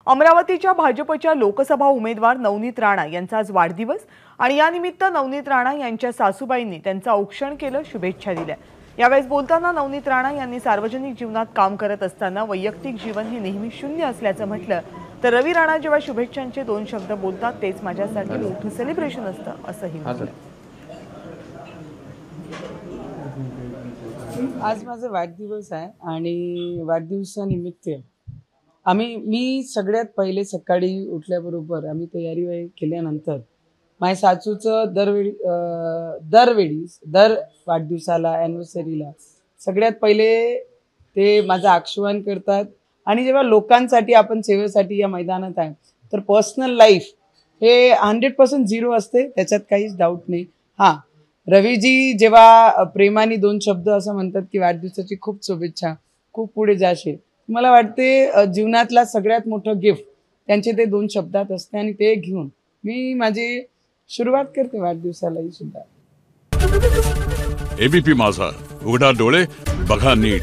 अमरावतीच्या भाजपच्या लोकसभा उमेदवार नवनीत राणा यांचा आज वाढदिवस आणि या निमित्त नवनीत राणा यांच्या सासूबाईंनी त्यांचं औक्षण केलं, शुभेच्छा दिल्या। यावेळेस बोलताना नवनीत राणा यांनी सार्वजनिक जीवनात काम करत असताना वैयक्तिक जीवन हे नेहमी शून्य असल्याचं म्हटलं, तर रवी राणा जेव्हा शुभेच्छांचे 2 शब्द बोलतात तेच माझ्यासाठी मोठं सेलिब्रेशन असतं असंही म्हटलं। आज माझा वाढदिवस आहे आणि वाढदिवसानिमित्त मी सगळ्यात पहिले सकाळी उठल्याबरोबर आम्ही तयारी केल्यानंतर माझ्या सासूचं दर वाढदिवसाला ॲनिव्हर्सरीला सगळ्यात पहिले ते माझं आक्षेपण करतात। आणि जेव्हा लोकांसाठी आपण सेवेसाठी या मैदानात आहे तर पर्सनल लाईफ हे 100% झिरो असते, त्याच्यात काहीच डाऊट नाही। हां, रवीजी जेव्हा प्रेमाने 2 शब्द असं म्हणतात की वाढदिवसाची खूप शुभेच्छा, खूप पुढे जाशील, मला वाटते जीवनातला सगळ्यात मोठं गिफ्ट त्यांचे ते 2 शब्दात असते आणि ते घेऊन मी माझी सुरुवात करते वाढदिवसालाही सुद्धा। एबीपी माझा, उघडा डोळे बघा नीट।